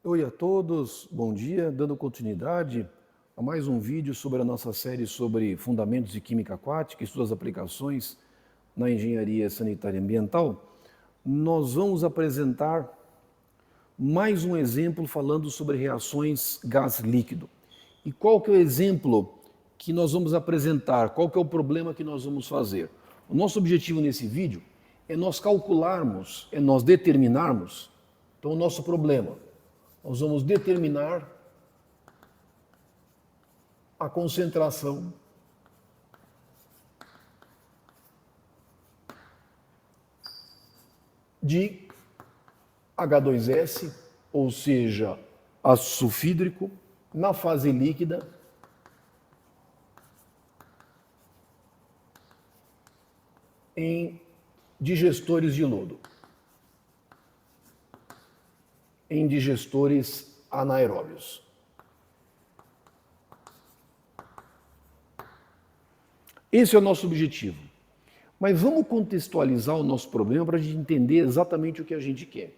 Oi a todos, bom dia, dando continuidade a mais um vídeo sobre a nossa série sobre fundamentos de química aquática e suas aplicações na engenharia sanitária e ambiental. Nós vamos apresentar mais um exemplo falando sobre reações gás-líquido. E qual que é o exemplo que nós vamos apresentar? Qual que é o problema que nós vamos fazer? O nosso objetivo nesse vídeo é nós calcularmos, é nós determinarmos, então o nosso problema. Nós vamos determinar a concentração de H2S, ou seja, ácido sulfídrico, na fase líquida em digestores de lodo, em digestores anaeróbios. Esse é o nosso objetivo. Mas vamos contextualizar o nosso problema para a gente entender exatamente o que a gente quer.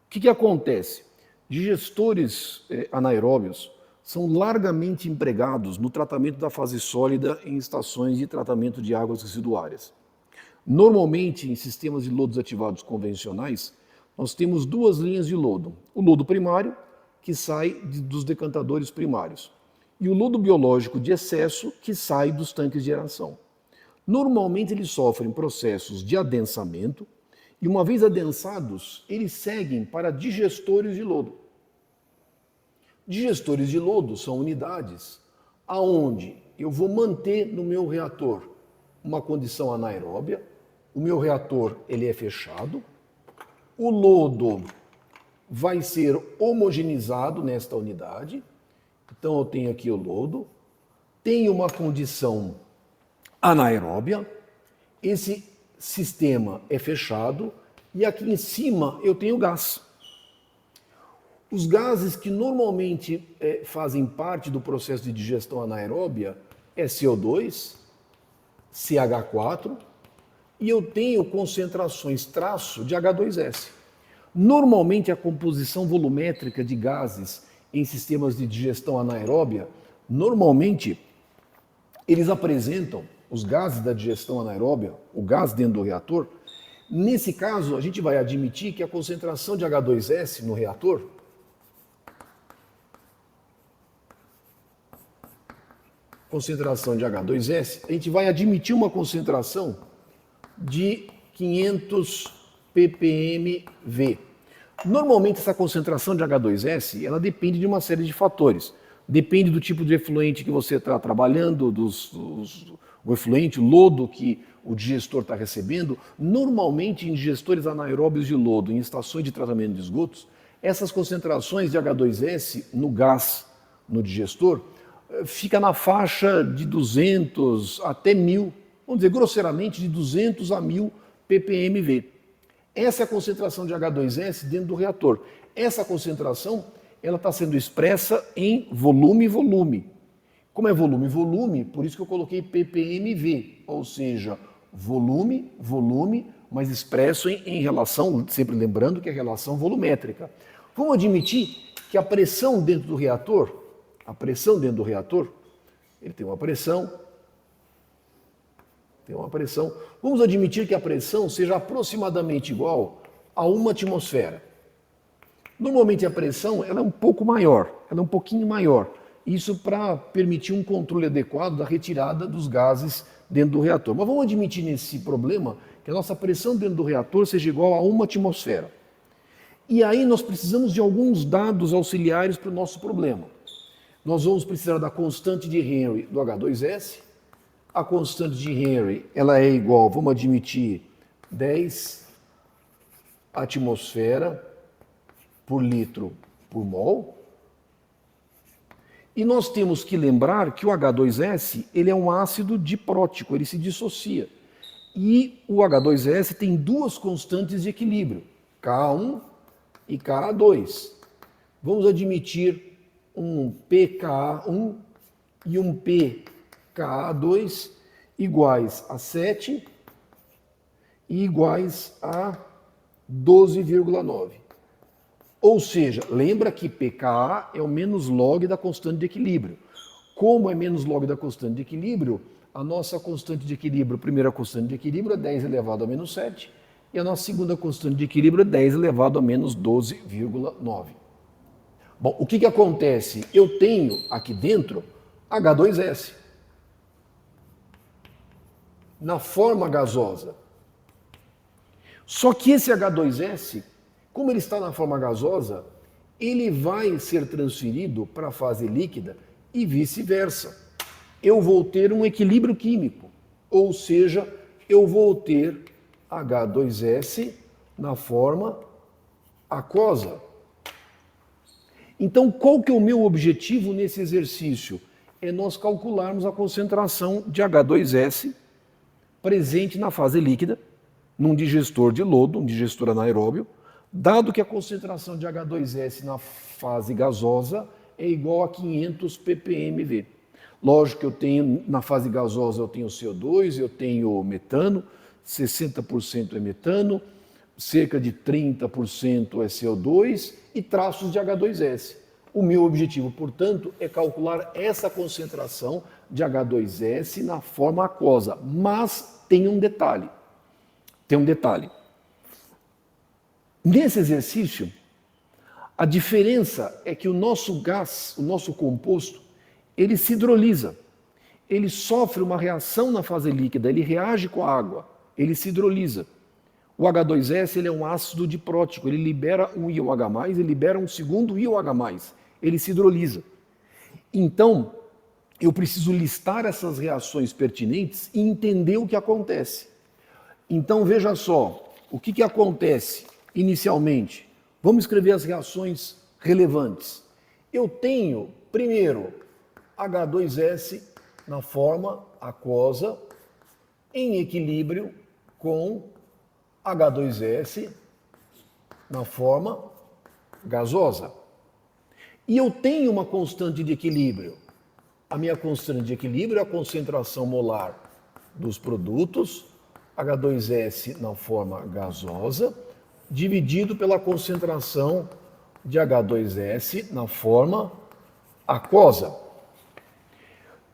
O que acontece? Digestores anaeróbios são largamente empregados no tratamento da fase sólida em estações de tratamento de águas residuárias. Normalmente, em sistemas de lodos ativados convencionais, nós temos duas linhas de lodo. O lodo primário, que sai dos decantadores primários, e o lodo biológico de excesso, que sai dos tanques de aeração. Normalmente, eles sofrem processos de adensamento, e uma vez adensados, eles seguem para digestores de lodo. Digestores de lodo são unidades aonde eu vou manter no meu reator uma condição anaeróbia, o meu reator ele é fechado, o lodo vai ser homogeneizado nesta unidade, então eu tenho aqui o lodo, tenho uma condição anaeróbia, esse sistema é fechado e aqui em cima eu tenho gás. Os gases que normalmente fazem parte do processo de digestão anaeróbia é CO2, CH4 e eu tenho concentrações traço de H2S. Normalmente a composição volumétrica de gases em sistemas de digestão anaeróbia, normalmente eles apresentam os gases da digestão anaeróbia, o gás dentro do reator. Nesse caso, a gente vai admitir que a concentração de H2S no reator concentração de H2S, a gente vai admitir uma concentração de 500 ppmV. Normalmente essa concentração de H2S, ela depende de uma série de fatores. Depende do tipo de efluente que você está trabalhando, o efluente, o lodo que o digestor está recebendo. Normalmente em digestores anaeróbios de lodo, em estações de tratamento de esgotos, essas concentrações de H2S no gás, no digestor, fica na faixa de 200 até 1000, vamos dizer grosseiramente de 200 a 1000 ppmV. Essa é a concentração de H2S dentro do reator. Essa concentração ela está sendo expressa em volume. Como é volume, por isso que eu coloquei ppmV, ou seja, volume, mas expresso em relação, sempre lembrando que é relação volumétrica. Vamos admitir que a pressão dentro do reator, ele tem uma pressão. Vamos admitir que a pressão seja aproximadamente igual a 1 atmosfera. Normalmente a pressão ela é um pouco maior, ela é um pouquinho maior. Isso para permitir um controle adequado da retirada dos gases dentro do reator. Mas vamos admitir nesse problema que a nossa pressão dentro do reator seja igual a 1 atmosfera. E aí nós precisamos de alguns dados auxiliares para o nosso problema. Nós vamos precisar da constante de Henry do H2S. A constante de Henry ela é igual, vamos admitir, 10 atmosfera por litro por mol. E nós temos que lembrar que o H2S ele é um ácido diprótico, ele se dissocia. E o H2S tem duas constantes de equilíbrio, K1 e Ka2. Vamos admitir um pKa1 e um pKa2 iguais a 7 e iguais a 12,9. Ou seja, lembra que pKa é o menos log da constante de equilíbrio. Como é menos log da constante de equilíbrio, a nossa constante de equilíbrio, a primeira constante de equilíbrio é 10 elevado a menos 7, e a nossa segunda constante de equilíbrio é 10 elevado a menos 12,9. Bom, o que acontece? Eu tenho aqui dentro H2S na forma gasosa. Só que esse H2S, como ele está na forma gasosa, ele vai ser transferido para a fase líquida e vice-versa. Eu vou ter um equilíbrio químico, ou seja, eu vou ter H2S na forma aquosa. Então, qual que é o meu objetivo nesse exercício? É nós calcularmos a concentração de H2S presente na fase líquida, num digestor de lodo, um digestor anaeróbio, dado que a concentração de H2S na fase gasosa é igual a 500 ppmV. Lógico que eu tenho, na fase gasosa eu tenho CO2, eu tenho metano, 60% é metano, cerca de 30% é CO2 e traços de H2S. O meu objetivo, portanto, é calcular essa concentração de H2S na forma aquosa, mas tem um detalhe. Nesse exercício, a diferença é que o nosso gás, o nosso composto, ele se hidrolisa. Ele sofre uma reação na fase líquida, ele reage com a água, ele se hidrolisa. O H2S ele é um ácido diprótico, ele libera um íon H+, ele libera um segundo íon H+, ele se hidrolisa. Então, eu preciso listar essas reações pertinentes e entender o que acontece. Então, veja só, o que acontece inicialmente? Vamos escrever as reações relevantes. Eu tenho, primeiro, H2S na forma aquosa em equilíbrio com H2S na forma gasosa. E eu tenho uma constante de equilíbrio. A minha constante de equilíbrio é a concentração molar dos produtos, H2S na forma gasosa, dividido pela concentração de H2S na forma aquosa.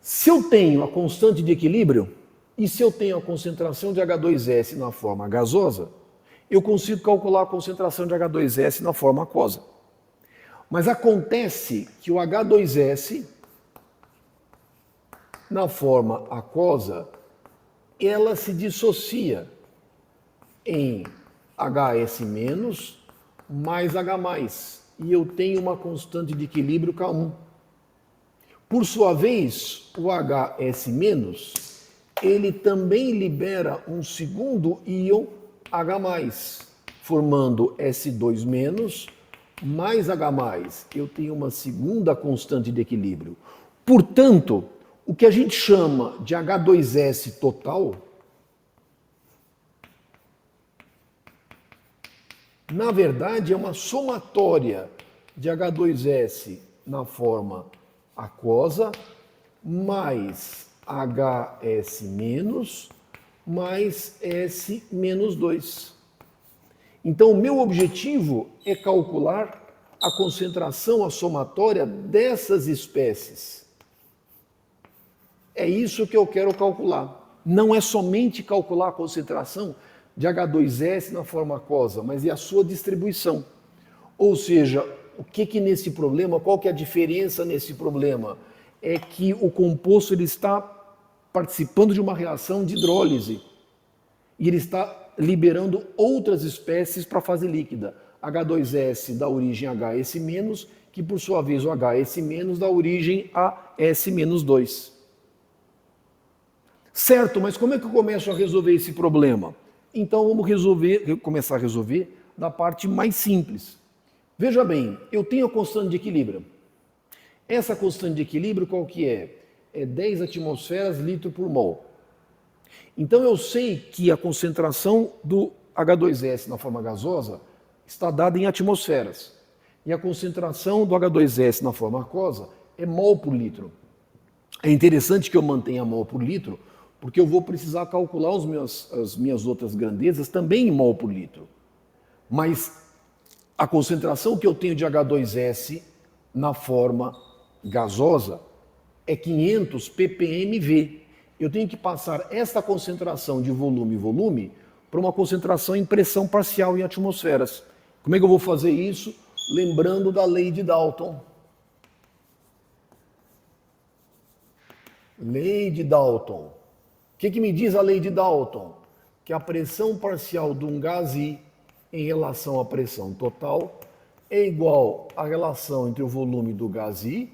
Se eu tenho a constante de equilíbrio e se eu tenho a concentração de H2S na forma gasosa, eu consigo calcular a concentração de H2S na forma aquosa. Mas acontece que o H2S na forma aquosa, ela se dissocia em HS- mais H+, e eu tenho uma constante de equilíbrio K1. Por sua vez, o HS-, ele também libera um segundo íon H+, formando S2- mais H+. Eu tenho uma segunda constante de equilíbrio. Portanto, o que a gente chama de H2S total, na verdade, é uma somatória de H2S na forma aquosa mais HS- mais S-2. Então, o meu objetivo é calcular a concentração, a somatória dessas espécies. É isso que eu quero calcular. Não é somente calcular a concentração de H2S na forma aquosa, mas é a sua distribuição. Ou seja, o que nesse problema, qual que é a diferença nesse problema? É que o composto ele está participando de uma reação de hidrólise e ele está liberando outras espécies para a fase líquida. H2S dá origem a HS-, que por sua vez o HS- dá origem a S-2. Certo, mas como é que eu começo a resolver esse problema? Então vamos começar a resolver da parte mais simples. Veja bem, eu tenho a constante de equilíbrio. Essa constante de equilíbrio qual que é? É 10 atmosferas litro por mol. Então eu sei que a concentração do H2S na forma gasosa está dada em atmosferas. E a concentração do H2S na forma aquosa é mol por litro. É interessante que eu mantenha mol por litro, porque eu vou precisar calcular as minhas outras grandezas também em mol por litro. Mas A concentração que eu tenho de H2S na forma gasosa é 500 ppmV. Eu tenho que passar esta concentração de volume para uma concentração em pressão parcial em atmosferas. Como é que eu vou fazer isso? Lembrando da lei de Dalton. Lei de Dalton. O que me diz a lei de Dalton? Que a pressão parcial de um gás I em relação à pressão total é igual à relação entre o volume do gás I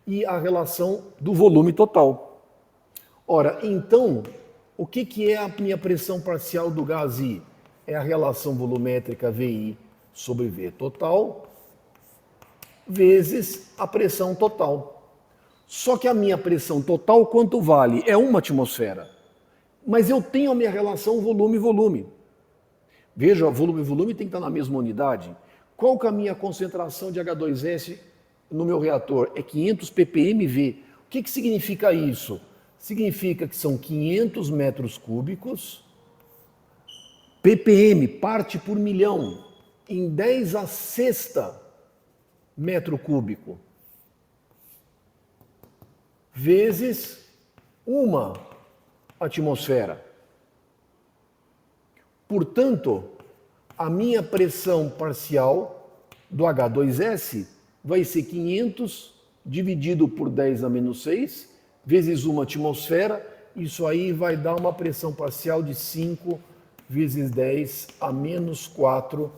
e a relação do volume total. Ora, então, o que é a minha pressão parcial do gás I? É a relação volumétrica VI sobre V total vezes a pressão total. Só que a minha pressão total, quanto vale? É 1 atmosfera. Mas eu tenho a minha relação volume-volume. Veja, volume-volume tem que estar na mesma unidade. Qual que é a minha concentração de H2S no meu reator? É 500 ppmV. O que significa isso? Significa que são 500 metros cúbicos, ppm, parte por milhão, em 10 a sexta metro cúbico, vezes 1 atmosfera. Portanto, a minha pressão parcial do H2S vai ser 500 dividido por 10 a menos 6, vezes 1 atmosfera. Isso aí vai dar uma pressão parcial de 5 vezes 10 a menos 4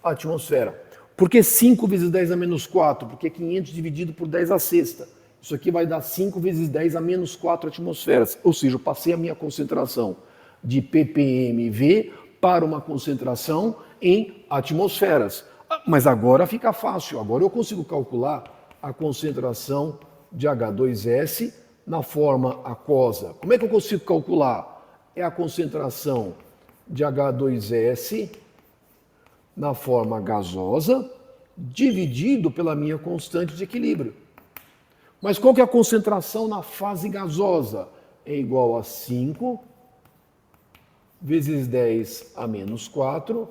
atmosfera. Por que 5 vezes 10 a menos 4? Porque 500 dividido por 10 a sexta. Isso aqui vai dar 5 vezes 10 a menos 4 atmosferas. Ou seja, eu passei a minha concentração de ppmV para uma concentração em atmosferas. Mas agora fica fácil. Agora eu consigo calcular a concentração de H2S na forma aquosa. Como é que eu consigo calcular? É a concentração de H2S na forma gasosa dividido pela minha constante de equilíbrio. Mas qual que é a concentração na fase gasosa? É igual a 5 vezes 10 a menos 4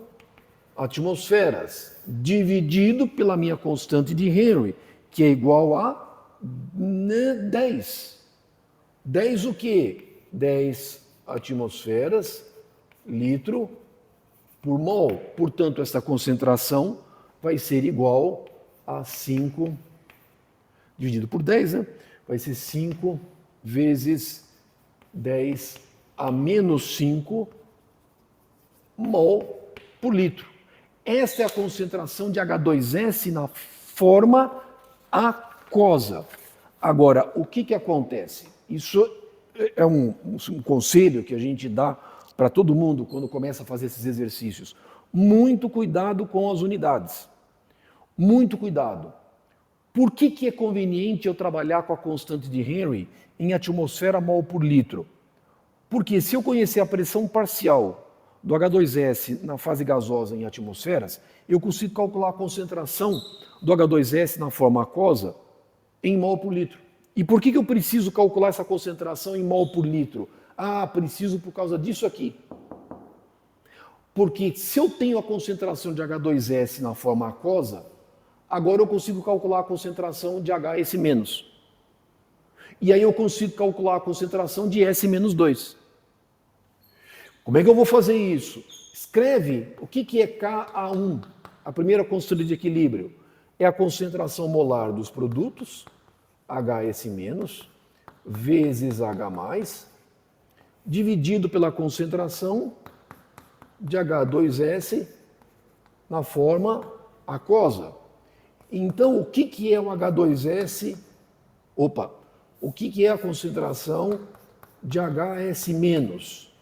atmosferas, dividido pela minha constante de Henry, que é igual a 10. 10 o quê? 10 atmosferas, litro por mol. Portanto, essa concentração vai ser igual a 5 dividido por 10, né? Vai ser 5 vezes 10 a menos 5 mol por litro. Essa é a concentração de H2S na forma aquosa. Agora, o que acontece? Isso é um conselho que a gente dá para todo mundo quando começa a fazer esses exercícios. Muito cuidado com as unidades. Muito cuidado. Por que é conveniente eu trabalhar com a constante de Henry em atmosfera mol por litro? Porque se eu conhecer a pressão parcial do H2S na fase gasosa em atmosferas, eu consigo calcular a concentração do H2S na forma aquosa em mol por litro. E por que eu preciso calcular essa concentração em mol por litro? Ah, preciso por causa disso aqui. Porque se eu tenho a concentração de H2S na forma aquosa, agora eu consigo calcular a concentração de HS-. E aí eu consigo calcular a concentração de S-2. Como é que eu vou fazer isso? Escreve o que é Ka1, a primeira constante de equilíbrio. É a concentração molar dos produtos, HS-, vezes H+, dividido pela concentração de H2S na forma aquosa. Então, o que é o H2S? O que é a concentração de HS-?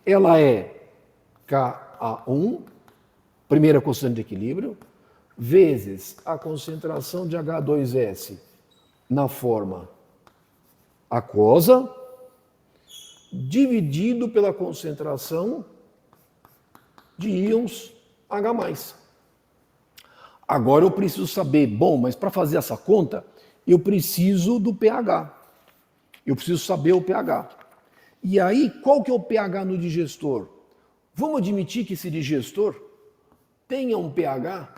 Ela é Ka1, primeira constante de equilíbrio, vezes a concentração de H2S na forma aquosa, dividido pela concentração de íons H+. Agora eu preciso saber, mas para fazer essa conta, eu preciso do pH. Eu preciso saber o pH. E aí, qual que é o pH no digestor? Vamos admitir que esse digestor tenha um pH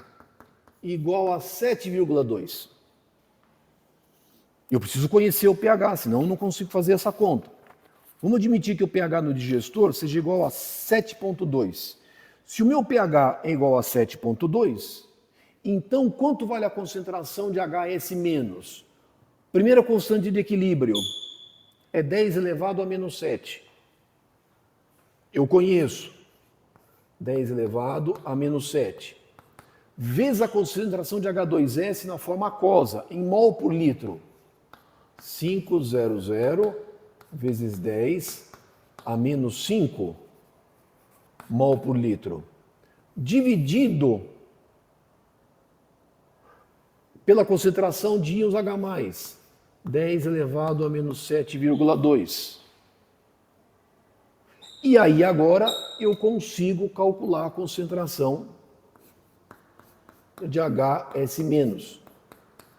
igual a 7,2. Eu preciso conhecer o pH, senão eu não consigo fazer essa conta. Vamos admitir que o pH no digestor seja igual a 7,2. Se o meu pH é igual a 7,2, então quanto vale a concentração de HS-? Primeira constante de equilíbrio é 10 elevado a menos 7. Eu conheço. 10 elevado a menos 7. Vezes a concentração de H2S na forma aquosa, em mol por litro. 500 vezes 10 a menos 5 mol por litro. Dividido pela concentração de íons H+, 10 elevado a menos 7,2. E aí agora eu consigo calcular a concentração de HS-.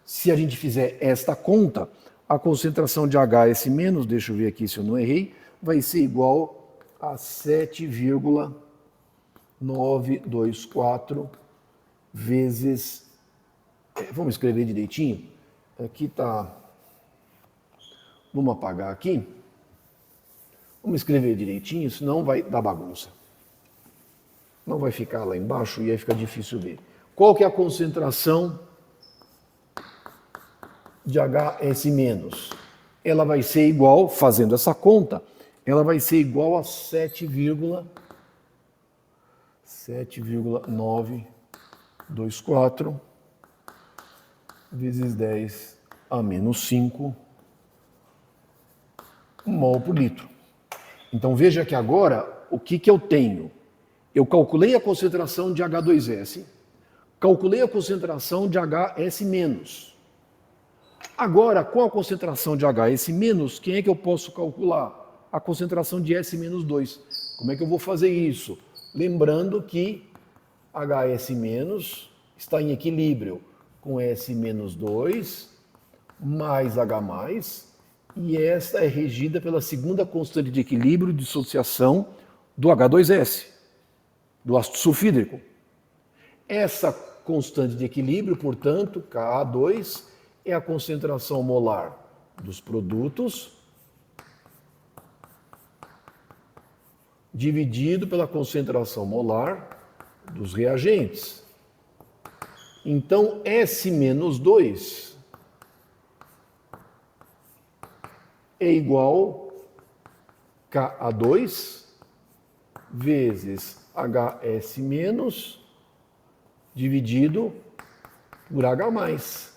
Se a gente fizer esta conta, a concentração de HS-, deixa eu ver aqui se eu não errei, vai ser igual a 7,924 vezes... Vamos escrever direitinho? Aqui está... Vamos apagar aqui. Vamos escrever direitinho, senão vai dar bagunça. Não vai ficar lá embaixo e aí fica difícil ver. Qual que é a concentração de HS-? Ela vai ser igual, fazendo essa conta, ela vai ser igual a 7,924 vezes 10 a menos 5 mol por litro. Então veja que agora, o que eu tenho? Eu calculei a concentração de H2S, calculei a concentração de HS-. Agora, com a concentração de HS-, quem é que eu posso calcular? A concentração de S-2. Como é que eu vou fazer isso? Lembrando que HS- está em equilíbrio com S-2 mais H+, e esta é regida pela segunda constante de equilíbrio de dissociação do H2S, do ácido sulfídrico. Essa constante de equilíbrio, portanto, Ka2, é a concentração molar dos produtos dividido pela concentração molar dos reagentes. Então, S-2 é igual Ka2 vezes HS- dividido por H+.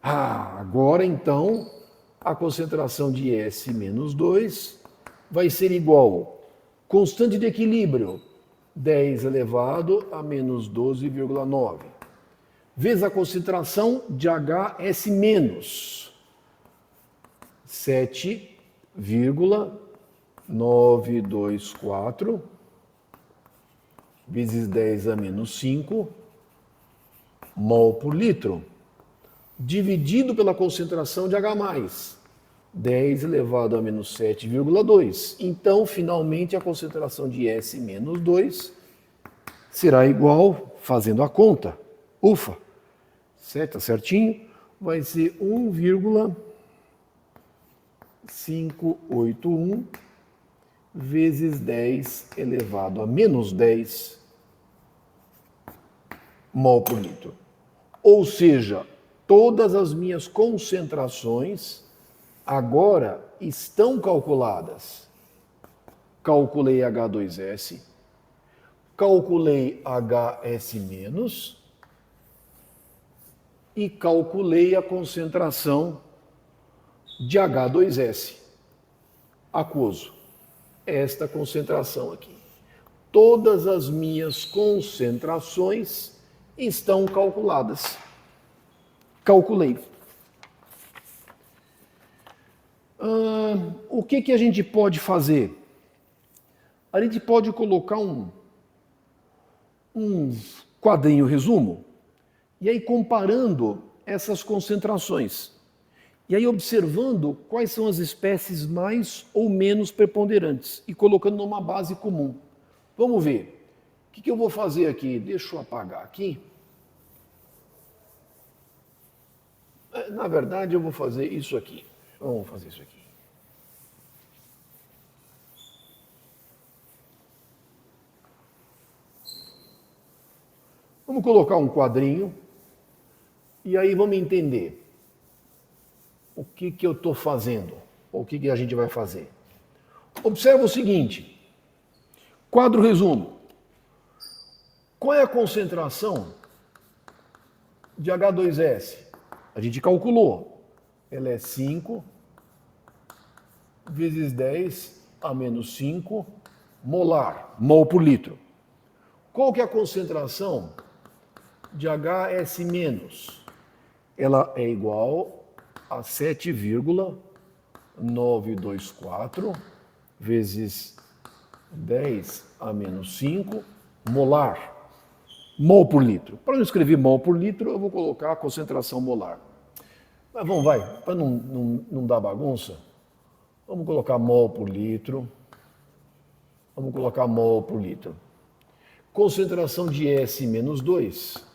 Agora então a concentração de S-2 vai ser igual constante de equilíbrio 10 elevado a menos 12,9 vezes a concentração de HS-, 7,924 vezes 10 a menos 5 mol por litro, dividido pela concentração de H+, 10 elevado a menos 7,2. Então, finalmente, a concentração de S-2 será igual, fazendo a conta, ufa, certo, certinho, vai ser 1,581 vezes 10 elevado a menos 10 mol por litro. Ou seja, todas as minhas concentrações agora estão calculadas. Calculei H2S, calculei HS- e calculei a concentração de H2S aquoso. Esta concentração aqui. Todas as minhas concentrações estão calculadas. Calculei. O que a gente pode fazer? A gente pode colocar um quadrinho resumo e aí comparando essas concentrações. E aí observando quais são as espécies mais ou menos preponderantes e colocando numa base comum. Vamos ver. que eu vou fazer aqui? Deixa eu apagar aqui. Na verdade, eu vou fazer isso aqui. Vamos fazer isso aqui. Vamos colocar um quadrinho e aí vamos entender o que eu estou fazendo, ou o que a gente vai fazer. Observa o seguinte, quadro resumo. Qual é a concentração de H2S? A gente calculou. Ela é 5 vezes 10 a menos 5 molar, mol por litro. Qual que é a concentração de HS-? Ela é igual a 7,924 vezes 10 a menos 5 molar. Mol por litro. Para não escrever mol por litro, eu vou colocar a concentração molar. Mas vamos, para não dar bagunça, vamos colocar mol por litro. Vamos colocar mol por litro. Concentração de S menos 2,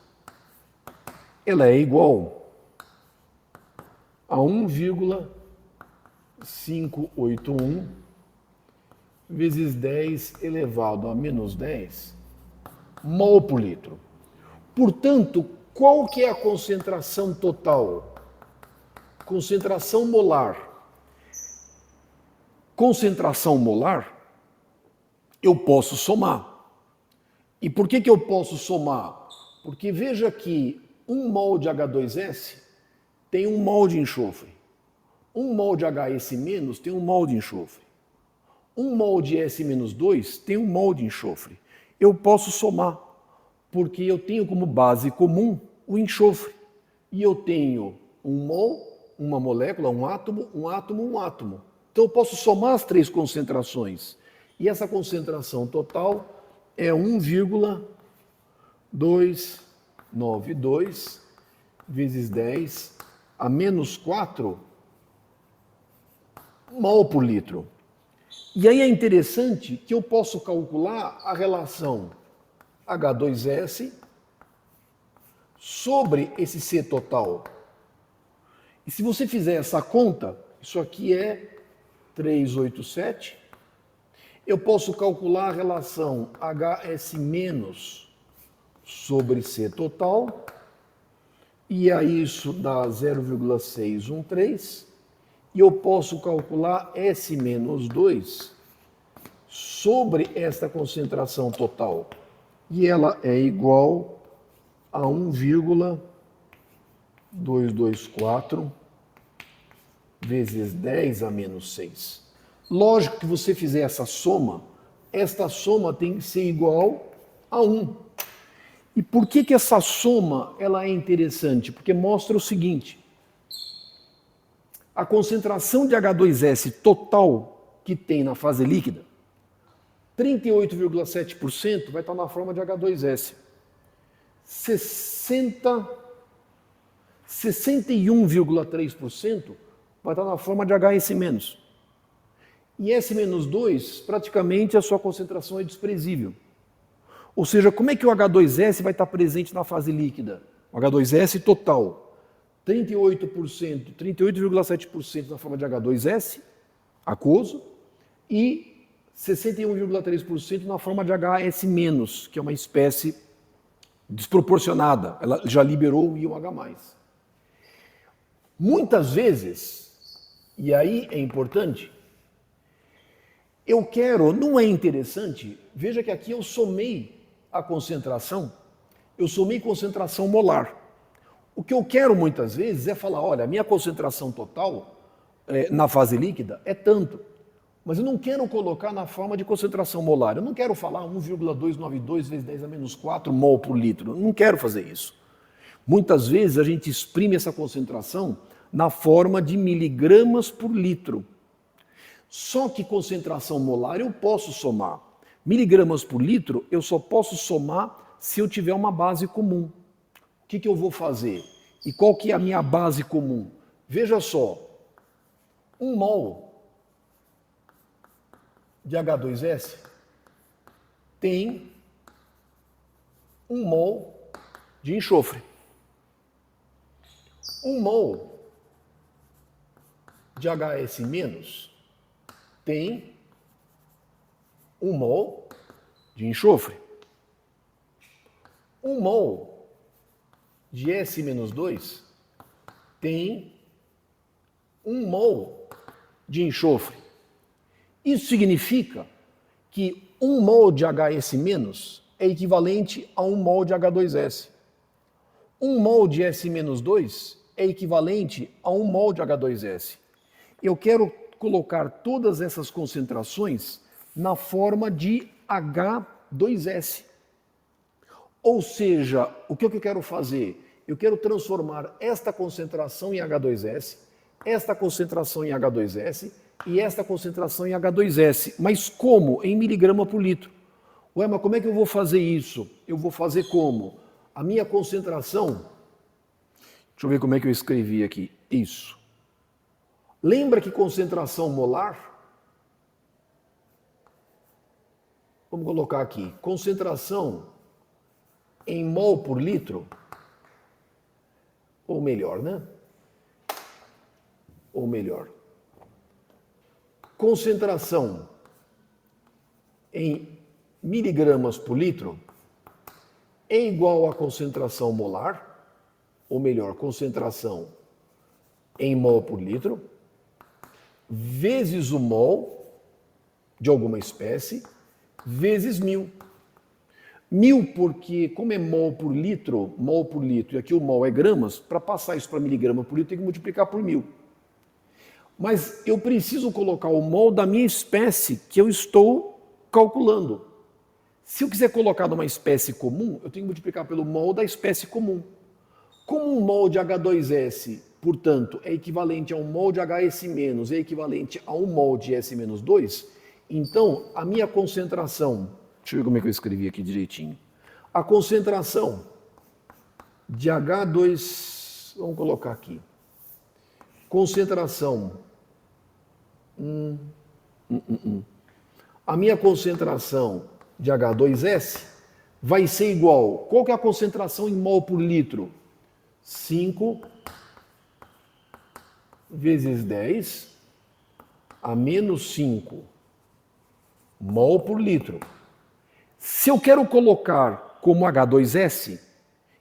ela é igual a 1,581 vezes 10 elevado a menos 10 mol por litro. Portanto, qual que é a concentração total? Concentração molar. Concentração molar, eu posso somar. E por que eu posso somar? Porque veja que 1 mol de H2S tem 1 mol de enxofre. 1 mol de HS- tem 1 mol de enxofre. 1 mol de S-2 tem 1 mol de enxofre. Eu posso somar, porque eu tenho como base comum o enxofre. E eu tenho 1 mol, uma molécula, um átomo, um átomo, um átomo. Então eu posso somar as 3 concentrações. E essa concentração total é 1,292 vezes 10 a menos 4 mol por litro. E aí é interessante que eu posso calcular a relação H2S sobre esse C total. E se você fizer essa conta, isso aqui é 387, eu posso calcular a relação HS- sobre C total, e aí isso dá 0,613, e eu posso calcular S-2 sobre esta concentração total. E ela é igual a 1,224 vezes 10 a menos 6. Lógico que você fizer essa soma, esta soma tem que ser igual a 1. E por que essa soma ela é interessante? Porque mostra o seguinte: a concentração de H2S total que tem na fase líquida, 38,7% vai estar na forma de H2S. 61,3% vai estar na forma de HS-. E S-2, praticamente a sua concentração é desprezível. Ou seja, como é que o H2S vai estar presente na fase líquida? O H2S total, 38%, 38,7% na forma de H2S, aquoso, e 61,3% na forma de HS-, que é uma espécie desproporcionada. Ela já liberou o íon H+. Muitas vezes, e aí é importante, eu quero, não é interessante, veja que aqui eu somei a concentração, eu somei concentração molar. O que eu quero muitas vezes é falar, olha, a minha concentração total na fase líquida é tanto, mas eu não quero colocar na forma de concentração molar. Eu não quero falar 1,292 vezes 10 a menos 4 mol por litro. Eu não quero fazer isso. Muitas vezes a gente exprime essa concentração na forma de miligramas por litro. Só que concentração molar eu posso somar. Miligramas por litro eu só posso somar se eu tiver uma base comum. O que eu vou fazer? E qual que é a minha base comum? Veja só, 1 mol de H2S tem 1 mol de enxofre. 1 mol de HS- tem 1 mol de enxofre. 1 mol de S-2 tem 1 mol de enxofre. Isso significa que 1 mol de HS- é equivalente a 1 mol de H2S. 1 mol de S-2 é equivalente a 1 mol de H2S. Eu quero colocar todas essas concentrações na forma de H2S. Ou seja, o que eu quero fazer? Eu quero transformar esta concentração em H2S, esta concentração em H2S e esta concentração em H2S. Mas como? Em miligrama por litro. Ué, mas como é que eu vou fazer isso? Eu vou fazer como? A minha concentração... Deixa eu ver como é que eu escrevi aqui. Isso. Lembra que concentração molar... Vamos colocar aqui. Concentração em mol por litro... Ou melhor, né? Ou melhor. Concentração em miligramas por litro é igual à concentração molar, ou melhor, concentração em mol por litro, vezes o mol de alguma espécie, vezes 1000. 1000 porque, como é mol por litro, e aqui o mol é gramas, para passar isso para miligrama por litro, tem que multiplicar por 1000. Mas eu preciso colocar o mol da minha espécie que eu estou calculando. Se eu quiser colocar numa espécie comum, eu tenho que multiplicar pelo mol da espécie comum. Como um mol de H2S, portanto, é equivalente a um mol de HS- é equivalente a um mol de S-2, então a minha concentração, deixa eu ver como é que eu escrevi aqui direitinho, a concentração de H2, vamos colocar aqui, concentração, a minha concentração de H2S vai ser igual, qual que é a concentração em mol por litro? 5 vezes 10 a menos 5 mol por litro. Se eu quero colocar como H2S,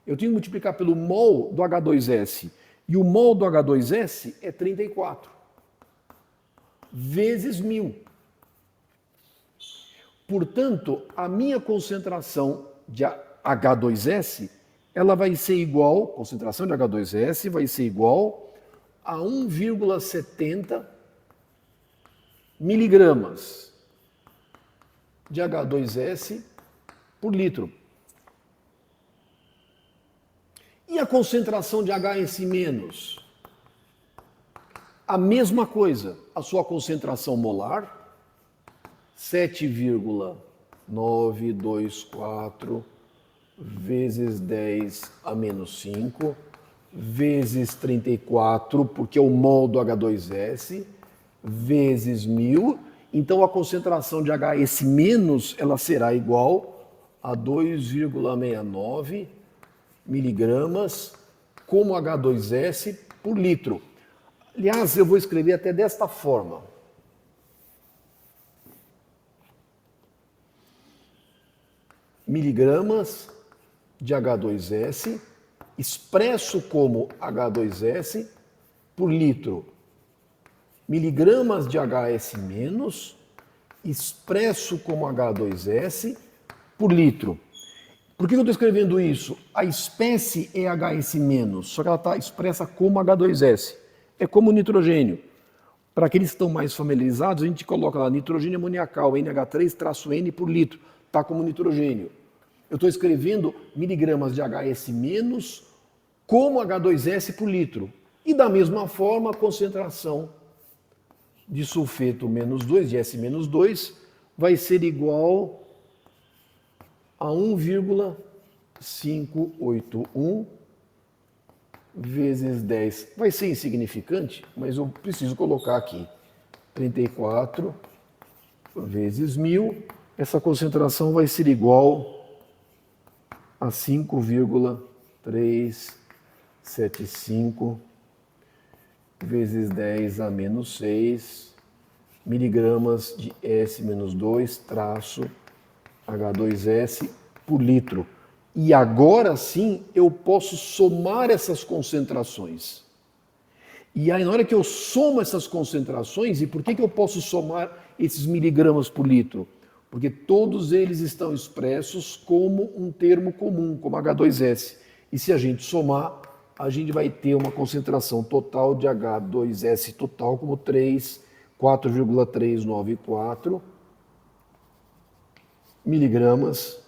eu tenho que multiplicar pelo mol do H2S. E o mol do H2S é 34 vezes 1000. Portanto, a minha concentração de H2S, ela vai ser igual, concentração de H2S vai ser igual a 1,70 miligramas de H2S por litro. E a concentração de HS-? A mesma coisa, a sua concentração molar, 7,924 vezes 10 a menos 5, vezes 34, porque é o mol do H2S, vezes 1000. Então a concentração de HS- ela será igual a 2,69 miligramas como H2S por litro. Aliás, eu vou escrever até desta forma. Miligramas de H2S expresso como H2S por litro. Miligramas de HS- expresso como H2S por litro. Por que eu estou escrevendo isso? A espécie é HS-, só que ela está expressa como H2S. É como o nitrogênio. Para aqueles que estão mais familiarizados, a gente coloca lá nitrogênio amoniacal, NH3-N por litro. Está como nitrogênio. Eu estou escrevendo miligramas de HS- como H2S por litro. E da mesma forma, a concentração de sulfeto -2, de S-2, vai ser igual a 1,581 vezes 10. Vai ser insignificante, mas eu preciso colocar aqui. 34 vezes 1000. Essa concentração vai ser igual a 5,375 vezes 10 a menos 6 miligramas de S-2 traço H2S por litro. E agora sim eu posso somar essas concentrações. E aí na hora que eu somo essas concentrações, e por que eu posso somar esses miligramas por litro? Porque todos eles estão expressos como um termo comum, como H2S. E se a gente somar, a gente vai ter uma concentração total de H2S total como 4,394 miligramas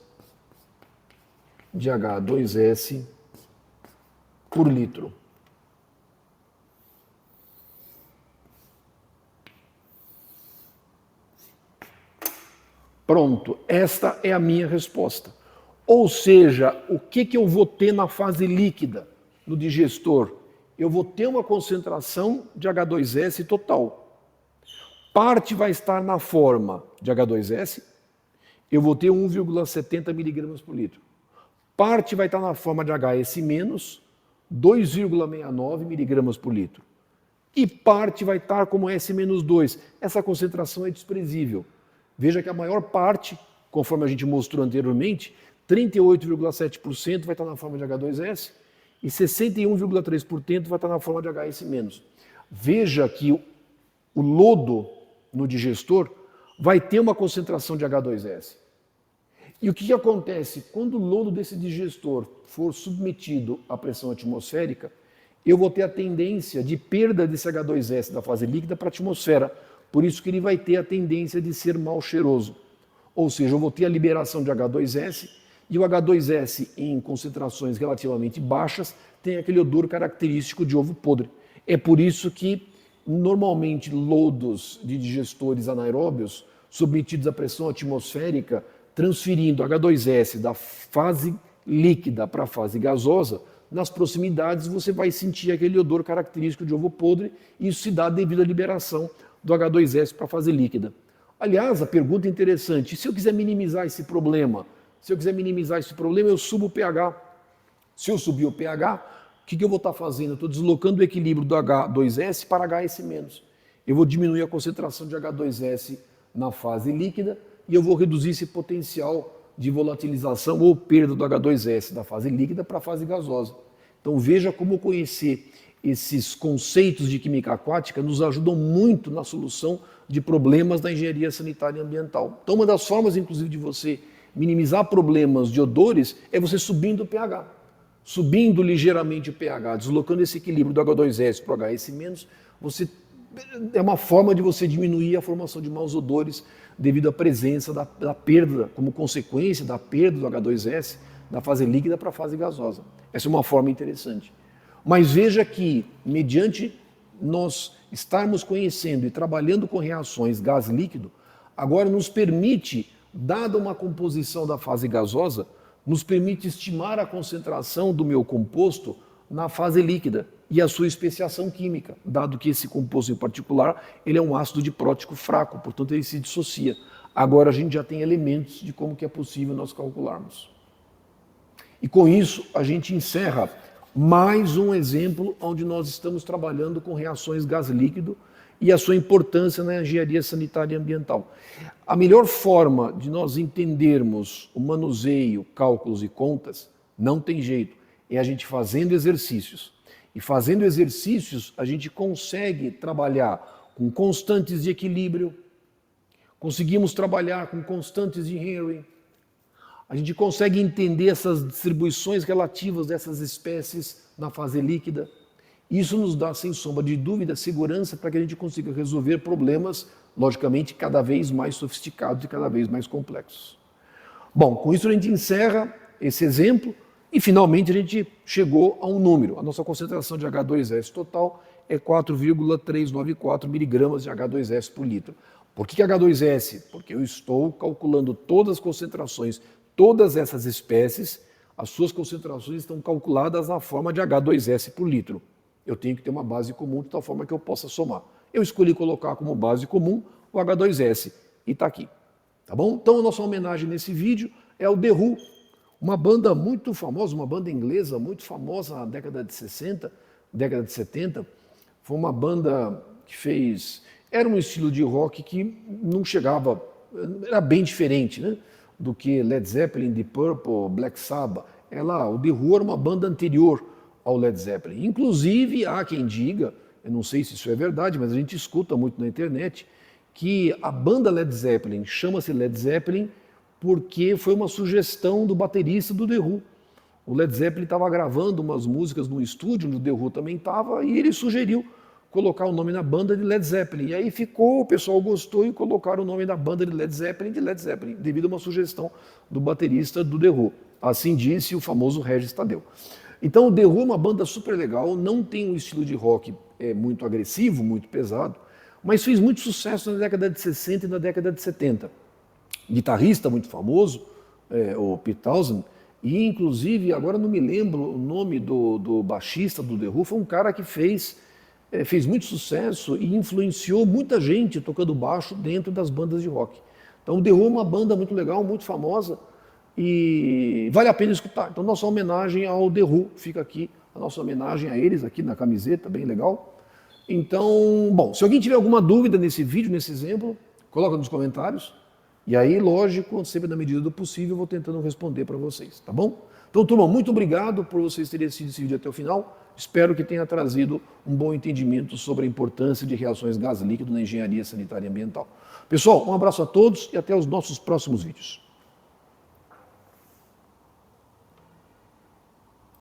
de H2S por litro. Pronto, esta é a minha resposta. Ou seja, o que eu vou ter na fase líquida, no digestor? Eu vou ter uma concentração de H2S total. Parte vai estar na forma de H2S, eu vou ter 1,70 miligramas por litro. Parte vai estar na forma de HS-, 2,69 miligramas por litro. E parte vai estar como S-2. Essa concentração é desprezível. Veja que a maior parte, conforme a gente mostrou anteriormente, 38,7% vai estar na forma de H2S e 61,3% vai estar na forma de HS-. Veja que o lodo no digestor vai ter uma concentração de H2S. E o que acontece? Quando o lodo desse digestor for submetido à pressão atmosférica, eu vou ter a tendência de perda desse H2S da fase líquida para a atmosfera. Por isso que ele vai ter a tendência de ser mal cheiroso. Ou seja, eu vou ter a liberação de H2S e o H2S em concentrações relativamente baixas tem aquele odor característico de ovo podre. É por isso que normalmente lodos de digestores anaeróbios submetidos à pressão atmosférica, transferindo H2S da fase líquida para a fase gasosa, nas proximidades você vai sentir aquele odor característico de ovo podre e isso se dá devido à liberação do H2S para a fase líquida. Aliás, a pergunta é interessante, se eu quiser minimizar esse problema, eu subo o pH. Se eu subir o pH, o que eu vou estar fazendo? Eu estou deslocando o equilíbrio do H2S para HS-. Eu vou diminuir a concentração de H2S na fase líquida e eu vou reduzir esse potencial de volatilização ou perda do H2S da fase líquida para a fase gasosa. Então veja como conhecer esses conceitos de química aquática nos ajudam muito na solução de problemas da engenharia sanitária e ambiental. Então uma das formas, inclusive, de você minimizar problemas de odores é você subindo o pH. Subindo ligeiramente o pH, deslocando esse equilíbrio do H2S para o HS-, é uma forma de você diminuir a formação de maus odores devido à presença da perda, como consequência da perda do H2S da fase líquida para a fase gasosa. Essa é uma forma interessante. Mas veja que, mediante nós estarmos conhecendo e trabalhando com reações gás-líquido, agora nos permite, dada uma composição da fase gasosa, nos permite estimar a concentração do meu composto na fase líquida e a sua especiação química, dado que esse composto em particular ele é um ácido diprótico fraco, portanto ele se dissocia. Agora a gente já tem elementos de como que é possível nós calcularmos. E com isso a gente encerra mais um exemplo onde nós estamos trabalhando com reações gás-líquido e a sua importância na engenharia sanitária e ambiental. A melhor forma de nós entendermos o manuseio, cálculos e contas, não tem jeito, é a gente fazendo exercícios. E fazendo exercícios, a gente consegue trabalhar com constantes de equilíbrio, conseguimos trabalhar com constantes de Henry, a gente consegue entender essas distribuições relativas dessas espécies na fase líquida. Isso nos dá, sem sombra de dúvida, segurança para que a gente consiga resolver problemas, logicamente, cada vez mais sofisticados e cada vez mais complexos. Bom, com isso a gente encerra esse exemplo e, finalmente, a gente chegou a um número. A nossa concentração de H2S total é 4,394 miligramas de H2S por litro. Por que H2S? Porque eu estou calculando todas as concentrações, todas essas espécies, as suas concentrações estão calculadas na forma de H2S por litro. Eu tenho que ter uma base comum de tal forma que eu possa somar. Eu escolhi colocar como base comum o H2S e está aqui. Tá bom? Então a nossa homenagem nesse vídeo é ao The Who, Uma banda muito famosa, uma banda inglesa muito famosa na década de 60, década de 70, foi uma banda que fez... Era um estilo de rock que não chegava... Era bem diferente, né? Do que Led Zeppelin, Deep Purple, Black Sabbath. O The Who era uma banda anterior ao Led Zeppelin. Inclusive, há quem diga, eu não sei se isso é verdade, mas a gente escuta muito na internet, que a banda Led Zeppelin chama-se Led Zeppelin porque foi uma sugestão do baterista do The Who. O Led Zeppelin estava gravando umas músicas no estúdio, onde o The Who também estava, e ele sugeriu colocar o nome na banda de Led Zeppelin. E aí ficou, o pessoal gostou e colocaram o nome da banda de Led Zeppelin, devido a uma sugestão do baterista do The Who. Assim disse o famoso Regis Tadeu. Então o The Who é uma banda super legal, não tem um estilo de rock muito agressivo, muito pesado, mas fez muito sucesso na década de 60 e na década de 70. Guitarrista muito famoso, o Pete Townshend, e inclusive, agora não me lembro o nome do baixista do The Who, foi um cara que fez muito sucesso e influenciou muita gente tocando baixo dentro das bandas de rock. Então o The Who é uma banda muito legal, muito famosa e vale a pena escutar. Então nossa homenagem ao The Who, fica aqui a nossa homenagem a eles aqui na camiseta, bem legal. Então, bom, se alguém tiver alguma dúvida nesse vídeo, nesse exemplo, coloca nos comentários. E aí, lógico, sempre na medida do possível, eu vou tentando responder para vocês, tá bom? Então, turma, muito obrigado por vocês terem assistido esse vídeo até o final. Espero que tenha trazido um bom entendimento sobre a importância de reações gás líquido na engenharia sanitária e ambiental. Pessoal, um abraço a todos e até os nossos próximos vídeos.